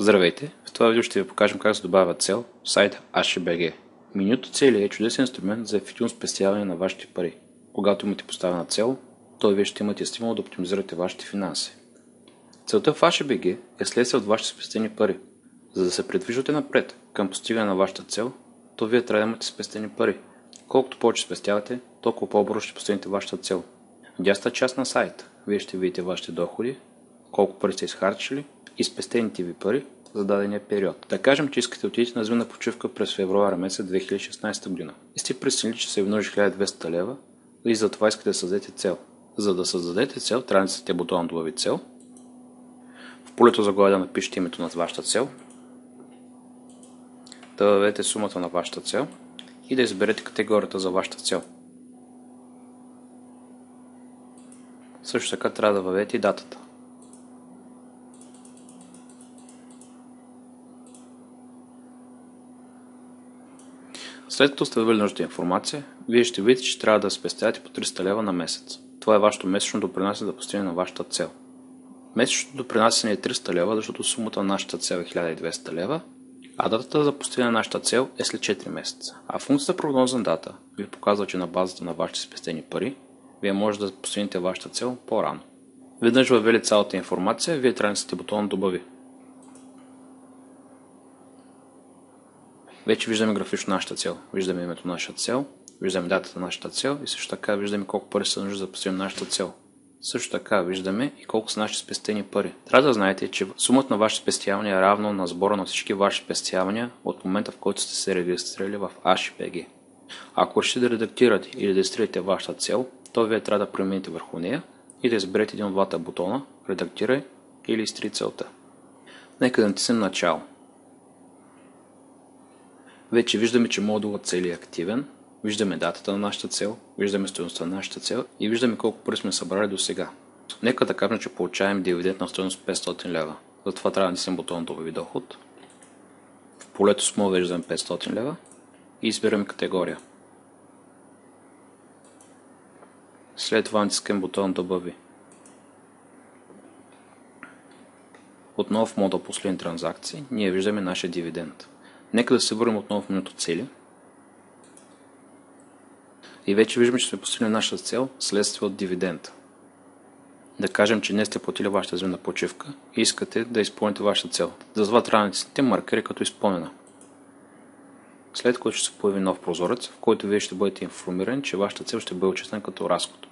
Здравейте! В това видео ще ви покажем как се добавя цел в сайт HBG. Менюто цели е чудесен инструмент за ефективно спестяване на вашите пари. Когато имате поставена цел, то вие ще имате стимул да оптимизирате вашите финанси. Целта в HBG е следствие от вашите спестени пари. За да се придвижвате напред към постигане на вашата цел, то вие трябва да имате спестени пари. Колкото повече спестявате, толкова по-бързо ще постигнете вашата цел. В дясната част на сайта вие ще видите вашите доходи, колко пари сте изхарчили и спестените ви пари за дадения период. Да кажем, че искате да отидете на зимна почивка през февруари месец 2016 година и сте преценили, че се множи 1200 лева и за това искате да създадете цел. За да създадете цел, трябва да натиснете бутона "Добави цел". В полето заглавие да напишете името на вашата цел, да въведете сумата на вашата цел и да изберете категорията за вашата цел. Също така трябва да въведете и датата. След като сте въвели нужната информация, вие ще видите, че трябва да спестявате по 300 лева на месец. Това е вашето месечно допринасяне за постигане на вашата цел. Месечното допринасяне е 300 лева, защото сумата на нашата цел е 1200 лева, а датата за постигане на нашата цел е след 4 месеца. А функцията прогнозна дата ви показва, че на базата на вашите спестени пари, вие можете да постигнете вашата цел по-рано. Веднъж въвели цялата информация, вие трябва да натиснете бутона "Добави". Вече виждаме графично нашата цел. Виждаме името на нашата цел, виждаме датата на нашата цел и също така виждаме колко пари са нужни за да постигнем нашата цел. Също така виждаме и колко са нашите спестени пари. Трябва да знаете, че сумата на вашите спестявания е равна на сбора на всички ваши спестявания от момента, в който сте се регистрирали в HBG. Ако решите да редактирате или да изтрите вашата цел, то вие трябва да промените върху нея и да изберете един от двата бутона "Редактирай" или "Изтри целта". Нека да натиснем "Начало". Вече виждаме, че модулът цели е активен, виждаме датата на нашата цел, виждаме стойността на нашата цел и виждаме колко пари сме събрали до сега. Нека да кажем, че получаваме дивиденд на стойност 500 лева. Затова трябва да натиснем бутона "Добави доход". В полето Small виждаме 500 лева и избираме категория. След това натискаме бутона "Добави". Отново в модул "Последни транзакции" ние виждаме нашия дивиденд. Нека да се върнем отново в менюто "Цели". И вече виждаме, че сме постигнали нашата цел следствие от дивиденд. Да кажем, че днес сте платили вашата зимна почивка и искате да изпълните вашата цел. Затова трябва да натиснете "Маркери като изпълнена". След което ще се появи нов прозорец, в който вие ще бъдете информирани, че вашата цел ще бъде отчислена като разход.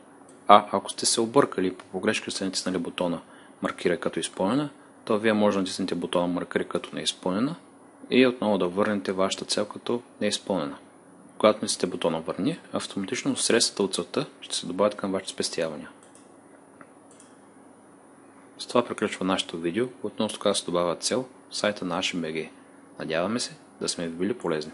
Ако сте се объркали и по погрешка сте натиснали бутона "Маркирай като изпълнена", то вие може да натиснете бутона "Маркирай като неизпълнена" и отново да върнете вашата цел като неизпълнена. Когато натиснете бутона "Върни", автоматично средствата от целта ще се добавят към вашите спестявания. С това приключва нашето видео относно как се добавя цел в сайта на HBG. Надяваме се да сме ви били полезни.